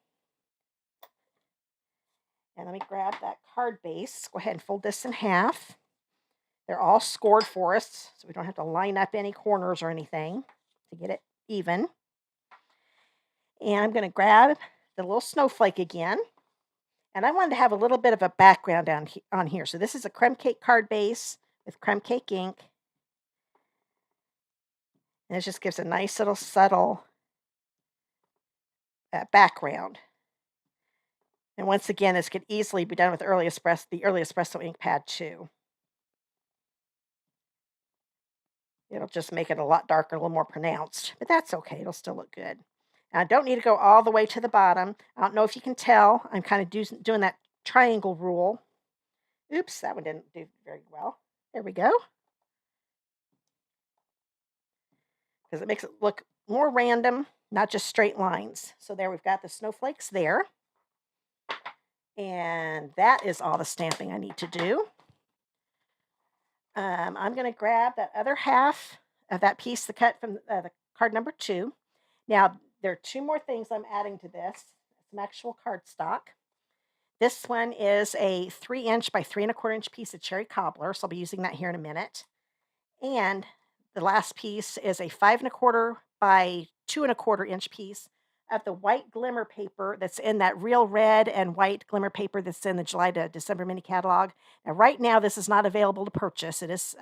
And let me grab that card base. Go ahead and fold this in half. They're all scored for us, so we don't have to line up any corners or anything to get it even. And I'm going to grab the little snowflake again. And I wanted to have a little bit of a background on here. So this is a creme cake card base with creme cake ink. And it just gives a nice little subtle background. And once again, this could easily be done with the early espresso ink pad too. It'll just make it a lot darker, a little more pronounced. But that's okay. It'll still look good. And I don't need to go all the way to the bottom. I don't know if you can tell. I'm kind of doing that triangle rule. Oops, that one didn't do very well. There we go. because it makes it look more random, not just straight lines. So there we've got the snowflakes there. And that is all the stamping I need to do. I'm going to grab that other half of that piece, the cut from the card number 2. Now, there are 2 more things I'm adding to this. Some actual cardstock. This one is a 3-inch by 3 1/4 inch piece of cherry cobbler, so I'll be using that here in a minute. And the last piece is a 5 1/4 by 2 1/4 inch piece of the white glimmer paper that's in that real red and white glimmer paper that's in the July to December mini catalog. Now, right now, this is not available to purchase. It is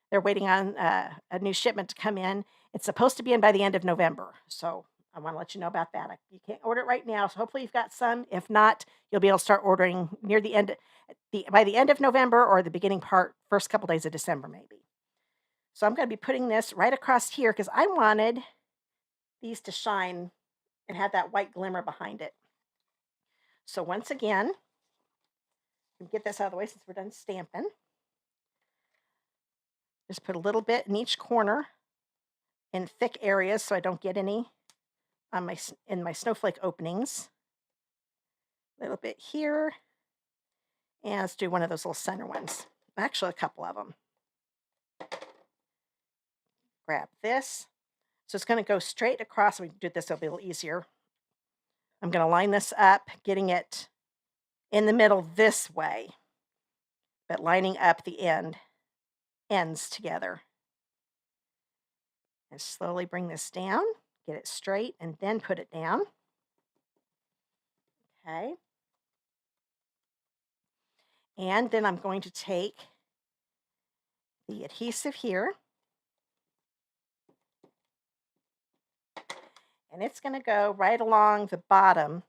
they're waiting on a new shipment to come in. It's supposed to be in by the end of November, so I want to let you know about that. You can't order it right now, so hopefully you've got some. If not, you'll be able to start ordering near the end, by the end of November or the beginning first couple days of December, maybe. So I'm going to be putting this right across here because I wanted these to shine and have that white glimmer behind it. So once again, get this out of the way since we're done stamping. Just put a little bit in each corner in thick areas so I don't get any on in my snowflake openings. A little bit here. And let's do one of those little center ones. Actually, a couple of them. Grab this. So it's going to go straight across. We can do this, it'll be a little easier. I'm going to line this up, getting it in the middle this way, but lining up the ends together. And slowly bring this down, get it straight, and then put it down. Okay. And then I'm going to take the adhesive here, and it's going to go right along the bottom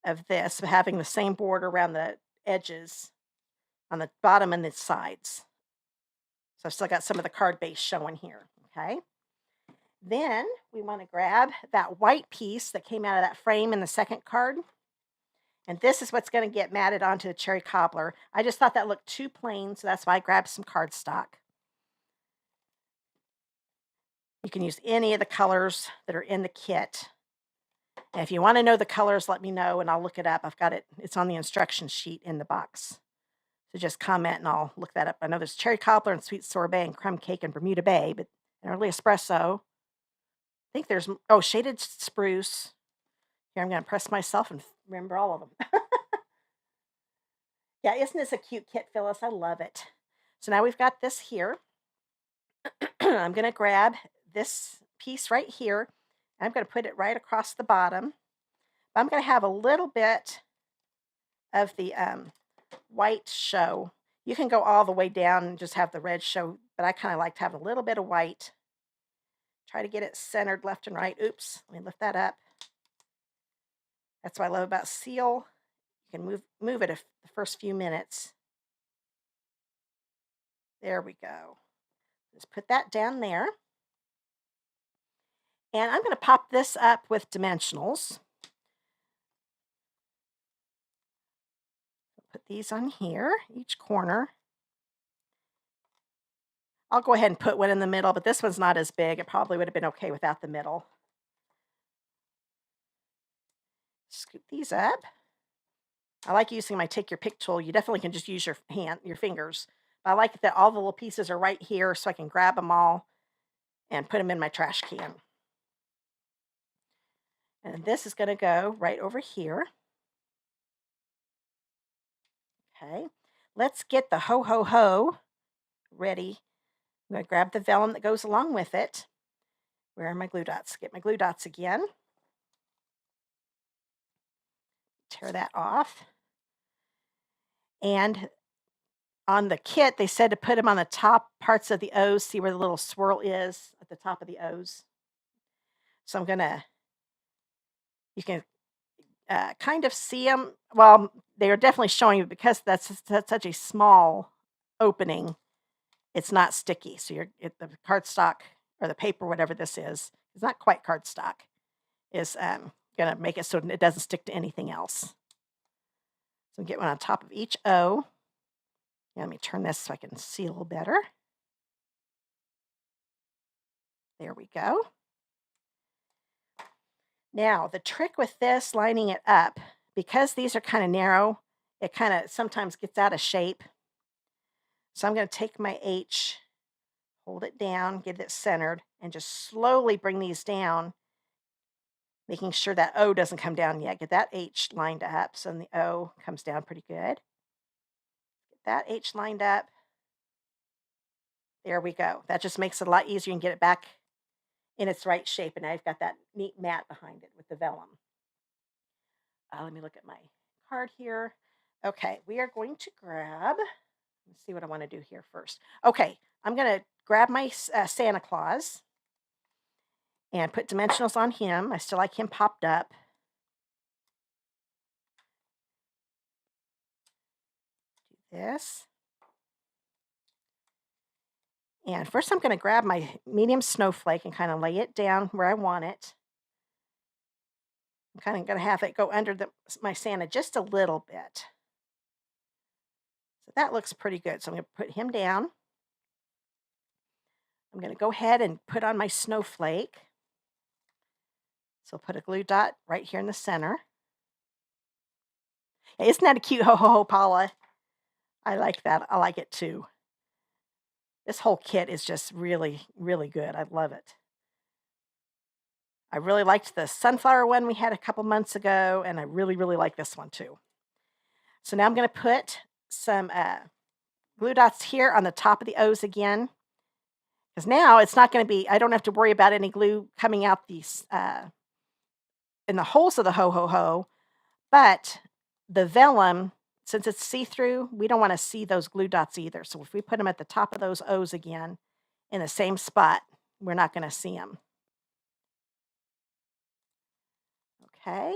of this, having the same border around the edges on the bottom and the sides. So I've still got some of the card base showing here, okay? Then we want to grab that white piece that came out of that frame in the second card. And this is what's going to get matted onto the cherry cobbler. I just thought that looked too plain, so that's why I grabbed some cardstock. You can use any of the colors that are in the kit. And if you want to know the colors, let me know and I'll look it up. I've got it. It's on the instruction sheet in the box. So just comment and I'll look that up. I know there's cherry cobbler and sweet sorbet and crumb cake and Bermuda Bay, but an early espresso. I think there's, shaded spruce. Here, I'm going to press myself and remember all of them. Yeah, isn't this a cute kit, Phyllis? I love it. So now we've got this here. I'm going to grab this piece right here. I'm going to put it right across the bottom. I'm going to have a little bit of the white show. You can go all the way down and just have the red show, but I kind of like to have a little bit of white. Try to get it centered left and right. Oops, let me lift that up. That's what I love about seal. You can move it the first few minutes. There we go. Just put that down there. And I'm going to pop this up with dimensionals. Put these on here, each corner. I'll go ahead and put one in the middle, but this one's not as big. It probably would have been okay without the middle. Scoop these up. I like using my take your pick tool. You definitely can just use your fingers. But I like that all the little pieces are right here so I can grab them all and put them in my trash can. And this is going to go right over here. Okay. Let's get the ho ho ho ready. I'm going to grab the vellum that goes along with it. Where are my glue dots? Get my glue dots again. Tear that off. And on the kit, they said to put them on the top parts of the O's, see where the little swirl is at the top of the O's. So I'm going to, you can kind of see them. Well, they are definitely showing you because that's such a small opening. It's not sticky. So the cardstock or the paper, whatever this is, it's not quite cardstock, is going to make it so it doesn't stick to anything else. So get one on top of each O. Let me turn this so I can see a little better. There we go. Now, the trick with this lining it up, because these are kind of narrow, it kind of sometimes gets out of shape. So I'm going to take my H, hold it down, get it centered, and just slowly bring these down, making sure that O doesn't come down yet. Get that H lined up so the O comes down pretty good. Get that H lined up. There we go. That just makes it a lot easier and get it back in its right shape. And I've got that neat mat behind it with the vellum. Let me look at my card here. Okay, we are going to grab, let's see what I want to do here first. Okay, I'm going to grab my Santa Claus and put dimensionals on him. I still like him popped up. Do this. And first I'm going to grab my medium snowflake and kind of lay it down where I want it. I'm kind of going to have it go under my Santa just a little bit. So that looks pretty good. So I'm going to put him down. I'm going to go ahead and put on my snowflake. So I'll put a glue dot right here in the center. Hey, isn't that a cute ho ho ho, Paula? I like that. I like it too. This whole kit is just really, really good. I love it. I really liked the sunflower one we had a couple months ago, and I really, really like this one too. So now I'm going to put some glue dots here on the top of the O's again. Because now it's not going to be, I don't have to worry about any glue coming out these in the holes of the ho ho ho. But the vellum, since it's see-through, we don't want to see those glue dots either. So if we put them at the top of those O's again in the same spot, we're not going to see them. Okay.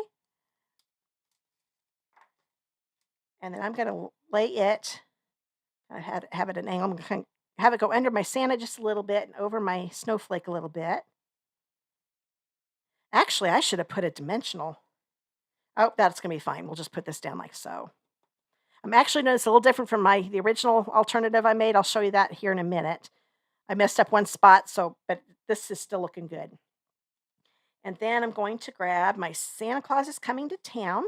And then I'm going to lay it, I have it at an angle. I'm going to have it go under my Santa just a little bit and over my snowflake a little bit. Actually, I should have put a dimensional. Oh, that's going to be fine. We'll just put this down like so. I'm actually noticing a little different from the original alternative I made. I'll show you that here in a minute. I messed up one spot, but this is still looking good. And then I'm going to grab my Santa Claus is Coming to Town.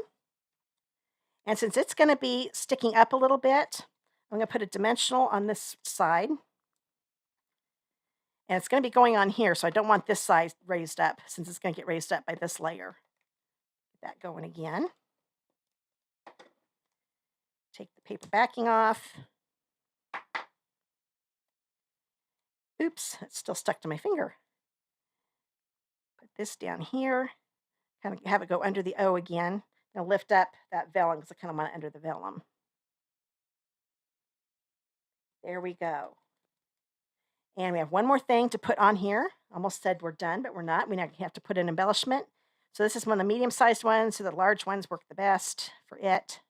And since it's going to be sticking up a little bit, I'm going to put a dimensional on this side. And it's going to be going on here, so I don't want this side raised up since it's going to get raised up by this layer. Get that going again. Take the paper backing off. Oops, it's still stuck to my finger. Put this down here. Kind of have it go under the O again. Now lift up that vellum because I kind of want it under the vellum. There we go. And we have one more thing to put on here. Almost said we're done, but we're not. We now have to put an embellishment. So this is one of the medium-sized ones, so the large ones work the best for it.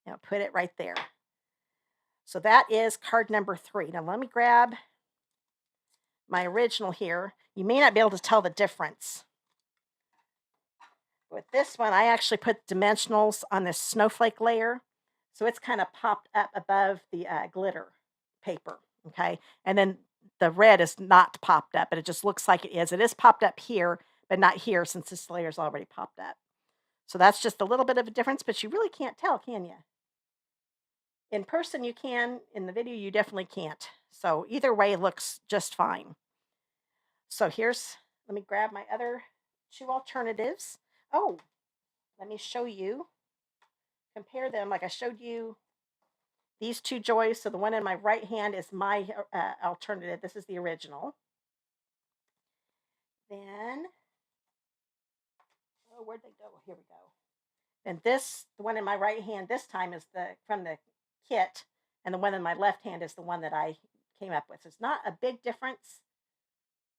Now put it right there. So that is card number 3. Now let me grab my original here. You may not be able to tell the difference. With this one, I actually put dimensionals on this snowflake layer. So it's kind of popped up above the glitter paper, okay? And then the red is not popped up, but it just looks like it is. It is popped up here, but not here since this layer is already popped up. So that's just a little bit of a difference, but you really can't tell, can you? In person, you can. In the video, you definitely can't. So either way, it looks just fine. So let me grab my other 2 alternatives. Oh, let me show you. Compare them like I showed you these 2 joys. So the one in my right hand is my alternative. This is the original. Then, oh, where'd they go? Here we go. And the one in my right hand this time is from the kit, and the one in my left hand is the one that I came up with. So it's not a big difference,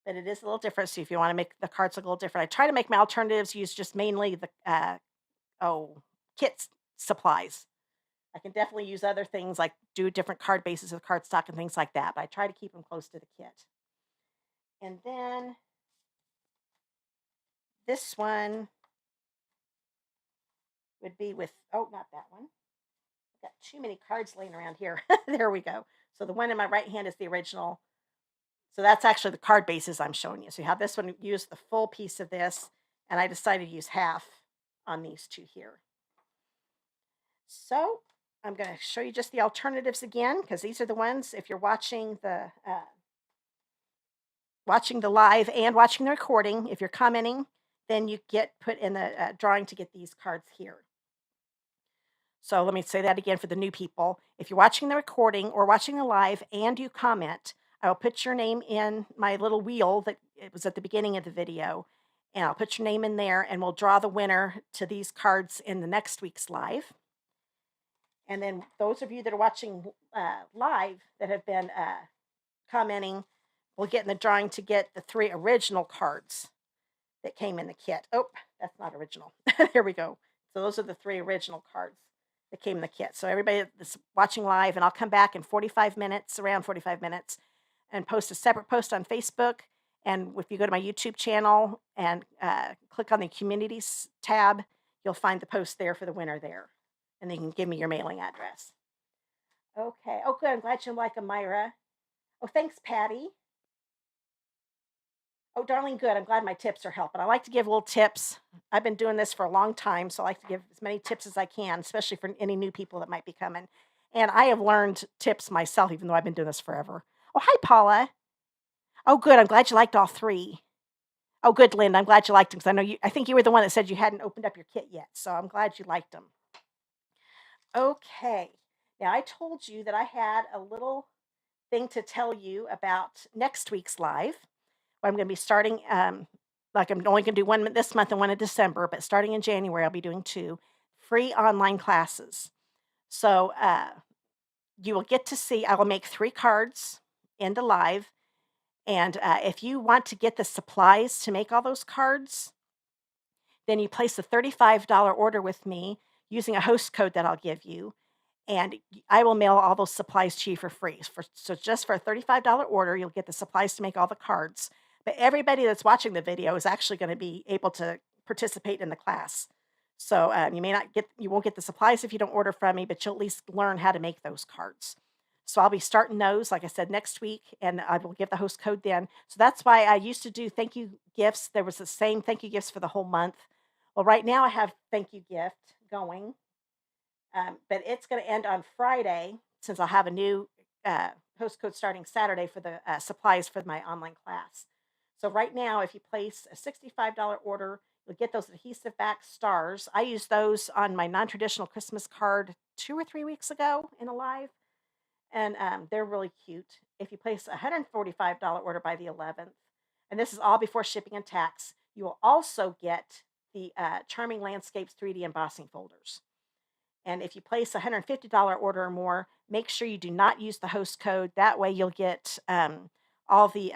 but it is a little different. So if you want to make the cards look a little different, I try to make my alternatives use just mainly the kit supplies. I can definitely use other things like do different card bases with cardstock and things like that, but I try to keep them close to the kit. And then this one would be with, oh, not that one. I've got too many cards laying around here. There we go. So the one in my right hand is the original. So that's actually the card bases I'm showing you. So you have this one, use the full piece of this, and I decided to use half on these two here. So I'm going to show you just the alternatives again, because these are the ones, if you're watching the live and watching the recording, if you're commenting, then you get put in the drawing to get these cards here. So let me say that again for the new people. If you're watching the recording or watching the live and you comment, I will put your name in my little wheel that it was at the beginning of the video, and I'll put your name in there, and we'll draw the winner to these cards in the next week's live. And then those of you that are watching live that have been commenting will get in the drawing to get the 3 original cards that came in the kit. Oh, that's not original. There we go. So those are the 3 original cards that came in the kit. So everybody that's watching live, and I'll come back in 45 minutes, around 45 minutes, and post a separate post on Facebook. And if you go to my YouTube channel and click on the communities tab, you'll find the post there for the winner there. And then you can give me your mailing address. Okay. Oh, good. I'm glad you like them, Myra. Oh, thanks, Patty. Oh, darling, good. I'm glad my tips are helping. I like to give little tips. I've been doing this for a long time, so I like to give as many tips as I can, especially for any new people that might be coming. And I have learned tips myself, even though I've been doing this forever. Oh, hi, Paula. Oh, good. I'm glad you liked all 3. Oh, good, Linda. I'm glad you liked them, because I think you were the one that said you hadn't opened up your kit yet. So I'm glad you liked them. Okay. Now, I told you that I had a little thing to tell you about next week's live. I'm going to be starting, like I'm only going to do one this month and one in December, but starting in January, I'll be doing 2 free online classes. So you will get to see, I will make 3 cards in the live. And if you want to get the supplies to make all those cards, then you place a $35 order with me using a host code that I'll give you. And I will mail all those supplies to you for free. So just for a $35 order, you'll get the supplies to make all the cards. But everybody that's watching the video is actually going to be able to participate in the class. So you won't get the supplies if you don't order from me, but you'll at least learn how to make those cards. So I'll be starting those, like I said, next week, and I will give the host code then. So that's why I used to do thank you gifts. There was the same thank you gifts for the whole month. Well, right now I have thank you gift going. But it's going to end on Friday, since I'll have a new host code starting Saturday for the supplies for my online class. So right now, if you place a $65 order, you'll get those adhesive back stars. I used those on my non-traditional Christmas card 2 or 3 weeks ago in a live, and they're really cute. If you place a $145 order by the 11th, and this is all before shipping and tax, you will also get the Charming Landscapes 3D embossing folders. And if you place a $150 order or more, make sure you do not use the host code. That way you'll get all the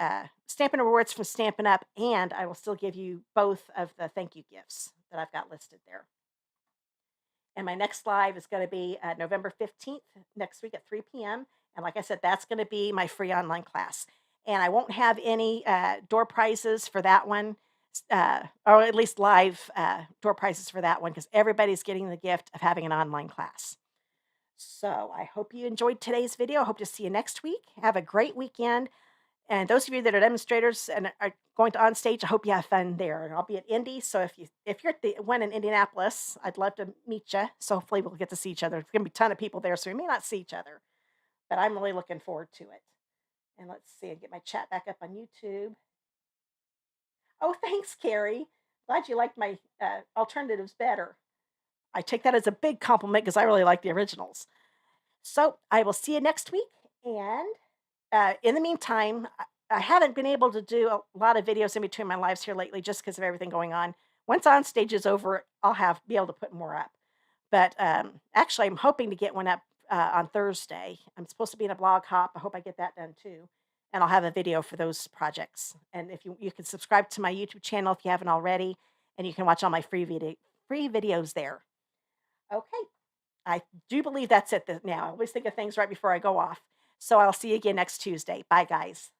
Stampin' rewards from Stampin' Up, and I will still give you both of the thank you gifts that I've got listed there. And my next live is going to be November 15th, next week at 3 p.m. And like I said, that's going to be my free online class. And I won't have any door prizes for that one, or at least live door prizes for that one, because everybody's getting the gift of having an online class. So I hope you enjoyed today's video. I hope to see you next week. Have a great weekend. And those of you that are demonstrators and are going to on stage, I hope you have fun there. And I'll be at Indy, so if you're at the one in Indianapolis, I'd love to meet you. So hopefully we'll get to see each other. There's going to be a ton of people there, so we may not see each other, but I'm really looking forward to it. And let's see, I get my chat back up on YouTube. Oh, thanks, Carrie. Glad you liked my alternatives better. I take that as a big compliment because I really like the originals. So I will see you next week. And in the meantime, I haven't been able to do a lot of videos in between my lives here lately just because of everything going on. Once on stage is over, I'll be able to put more up. But actually, I'm hoping to get one up on Thursday. I'm supposed to be in a blog hop. I hope I get that done too. And I'll have a video for those projects. And if you can subscribe to my YouTube channel if you haven't already, and you can watch all my free videos there. Okay, I do believe that's it now. I always think of things right before I go off. So I'll see you again next Tuesday. Bye, guys.